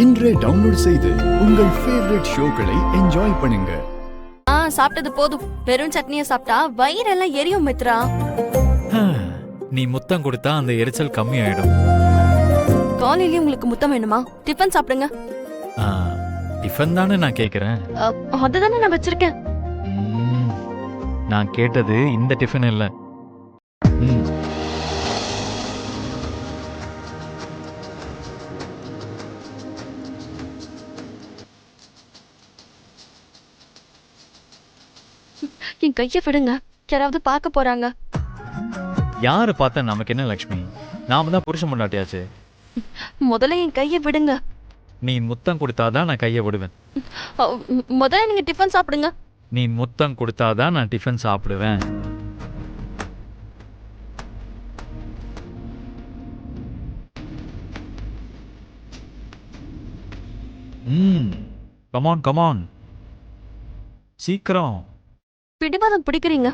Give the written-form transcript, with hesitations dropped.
இன்றே டவுன்லோட் செய்து உங்கள் ஃபேவரட் ஷோக்களை என்ஜாய் பண்ணுங்க. சாப்பிட்டது போதும். வெறும் சட்னியை சாப்பிட்டா வயிறெல்லாம் எரியும் மித்ரா. நீ முத்தம் கொடுத்தா அந்த எரிச்சல் கம்மி ஆயிடும். காலையிலயும் உங்களுக்கு முத்தம் வேணுமா? டிஃபன் சாப்பிடுங்க. டிஃபன் தானே நான் கேக்குறேன். அதுதானே நான் வச்சிருக்கேன். நான் கேட்டது இந்த டிஃபன் இல்ல. என் கைய விடுங்க, யாராவது பார்க்க போறாங்க. யாரு பார்த்தா நமக்கு என்ன லக்ஷ்மி? நாம தான் புருஷன் முன்னாட்டியாச்சு. முதல்ல என் கைய விடுங்க. நீ முத்தம் கொடுத்தாதான் நான் கையை விடுவேன். முதல்ல நீங்க டிஃபன் சாப்பிடுங்க. நீ முத்தம் கொடுத்தாதான் நான் டிஃபன் சாப்பிடுவேன். கமான் கமான், சீக்கிரம். பிடிவாதம் பிடிக்கிறீங்க.